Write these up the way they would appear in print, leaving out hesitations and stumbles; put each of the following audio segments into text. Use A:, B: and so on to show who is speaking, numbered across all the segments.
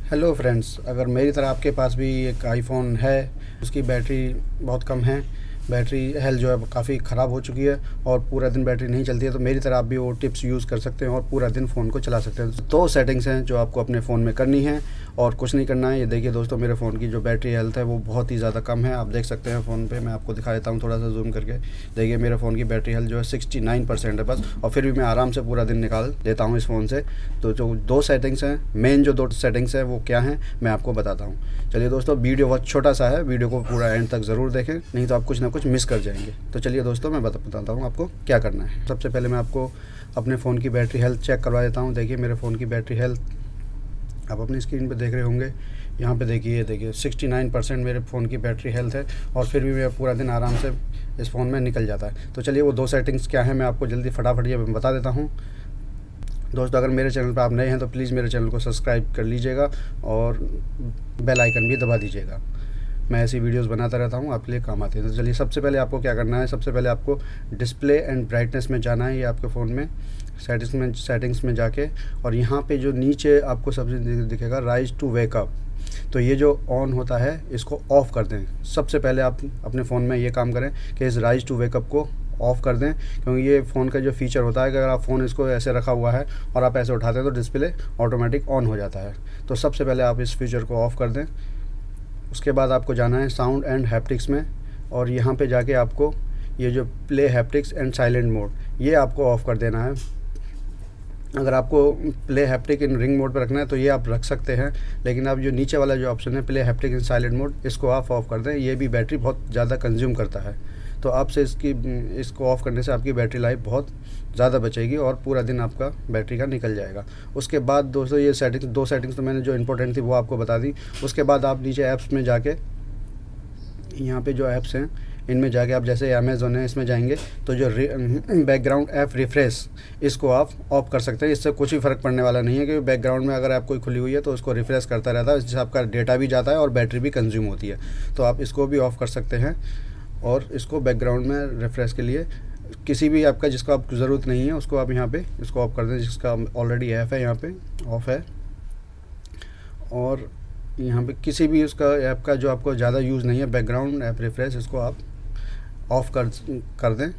A: Hello friends, अगर मेरी तरह आपके पास भी एक आईफोन है, उसकी बैटरी बहुत कम है, बैटरी हेल्थ जो है काफ़ी ख़राब हो चुकी है और पूरा दिन बैटरी नहीं चलती है, तो मेरी तरह आप भी वो टिप्स यूज़ कर सकते हैं और पूरा दिन फ़ोन को चला सकते हैं। तो सेटिंग्स हैं जो आपको अपने फ़ोन में करनी है और कुछ नहीं करना है। ये देखिए दोस्तों, मेरे फ़ोन की जो बैटरी हेल्थ है वो बहुत ही ज़्यादा कम है। आप देख सकते हैं फ़ोन पे, मैं आपको दिखा देता हूँ थोड़ा सा जूम करके। देखिए मेरे फ़ोन की बैटरी हेल्थ जो है 69% है बस, और फिर भी मैं आराम से पूरा दिन निकाल देता हूँ इस फ़ोन से। तो जो दो सेटिंग्स हैं, मेन जो दो सेटिंग्स हैं वो क्या हैं मैं आपको बताता हूँ। चलिए दोस्तों, वीडियो बहुत छोटा सा है, वीडियो को पूरा एंड तक ज़रूर देखें, नहीं तो आप कुछ ना कुछ मिस कर जाएंगे। तो चलिए दोस्तों, मैं बताता हूँ आपको क्या करना है। सबसे पहले मैं आपको अपने फ़ोन की बैटरी हेल्थ चेक करवा देता हूँ। देखिए मेरे फ़ोन की बैटरी हेल्थ आप अपनी स्क्रीन पे देख रहे होंगे। यहाँ पे देखिए 69% मेरे फ़ोन की बैटरी हेल्थ है और फिर भी मेरा पूरा दिन आराम से इस फ़ोन में निकल जाता है। तो चलिए वो दो सेटिंग्स क्या है मैं आपको जल्दी फटाफट ये बता देता हूँ। दोस्तों, अगर मेरे चैनल पर आप नए हैं तो प्लीज़ मेरे चैनल को सब्सक्राइब कर लीजिएगा और बेल आइकन भी दबा दीजिएगा। मैं ऐसी वीडियोस बनाता रहता हूँ, आपके लिए काम आती है। तो चलिए सबसे पहले आपको क्या करना है, सबसे पहले आपको डिस्प्ले एंड ब्राइटनेस में जाना है। ये आपके फ़ोन में सेटिंग्स में जाके, और यहाँ पे जो नीचे आपको सबसे दिखेगा राइज टू वेकअप, तो ये जो ऑन होता है इसको ऑफ़ कर दें। सबसे पहले आप अपने फ़ोन में ये काम करें कि इस राइज टू वेकअप को ऑफ़ कर दें, क्योंकि ये फ़ोन का जो फ़ीचर होता है कि अगर आप फ़ोन इसको ऐसे रखा हुआ है और आप ऐसे उठाते हैं तो डिस्प्ले ऑटोमेटिक ऑन हो जाता है। तो सबसे पहले आप इस फीचर को ऑफ़ कर दें। उसके बाद आपको जाना है साउंड एंड हैप्टिक्स में, और यहाँ पे जाके आपको ये जो play haptics and silent mode, ये आपको ऑफ़ कर देना है। अगर आपको play haptic in ring mode पर रखना है तो ये आप रख सकते हैं, लेकिन आप जो नीचे वाला जो ऑप्शन है play haptic in silent mode, इसको आप ऑफ़ कर दें। ये भी बैटरी बहुत ज़्यादा कंज्यूम करता है, तो आपसे इसको ऑफ़ करने से आपकी बैटरी लाइफ बहुत ज़्यादा बचेगी और पूरा दिन आपका बैटरी का निकल जाएगा। उसके बाद दोस्तों, ये दो सेटिंग्स तो मैंने जो इंपॉर्टेंट थी वो आपको बता दी। उसके बाद आप नीचे ऐप्स में जाके, यहाँ पे जो ऐप्स हैं इनमें जाके आप, जैसे अमेज़ॉन है इसमें जाएंगे तो जो बैकग्राउंड ऐप रिफ्रेश, इसको आप ऑफ कर सकते हैं। इससे कुछ भी फ़र्क पड़ने वाला नहीं है, क्योंकि बैकग्राउंड में अगर ऐप कोई खुली हुई है तो उसको रिफ्रेश करता रहता है, इससे आपका डेटा भी जाता है और बैटरी भी कंज्यूम होती है। तो आप इसको भी ऑफ़ कर सकते हैं और इसको बैकग्राउंड में रिफ्रेश के लिए किसी भी ऐप का जिसको आपको ज़रूरत नहीं है उसको आप यहाँ पे इसको ऑफ़ कर दें, जिसका ऑलरेडी ऐप है यहाँ पे ऑफ़ है। और यहाँ पे किसी भी उसका ऐप का जो आपको ज़्यादा यूज़ नहीं है, बैकग्राउंड ऐप रिफ्रेश, इसको आप ऑफ़ कर दें,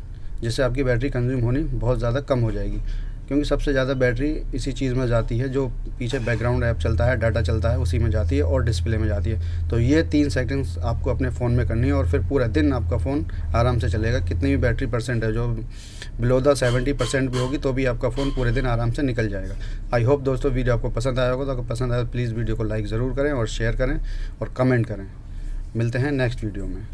A: जिससे आपकी बैटरी कंज्यूम होनी बहुत ज़्यादा कम हो जाएगी। क्योंकि सबसे ज़्यादा बैटरी इसी चीज़ में जाती है, जो पीछे बैकग्राउंड ऐप चलता है, डाटा चलता है, उसी में जाती है और डिस्प्ले में जाती है। तो ये 3 सेटिंग्स आपको अपने फ़ोन में करनी है और फिर पूरा दिन आपका फ़ोन आराम से चलेगा। कितनी भी बैटरी परसेंट है, जो बिलो द 70% भी होगी तो भी आपका फ़ोन पूरे दिन आराम से निकल जाएगा। आई होप दोस्तों वीडियो आपको पसंद आया होगा। तो अगर पसंद आया तो प्लीज़ वीडियो को लाइक ज़रूर करें और शेयर करें और कमेंट करें। मिलते हैं नेक्स्ट वीडियो में।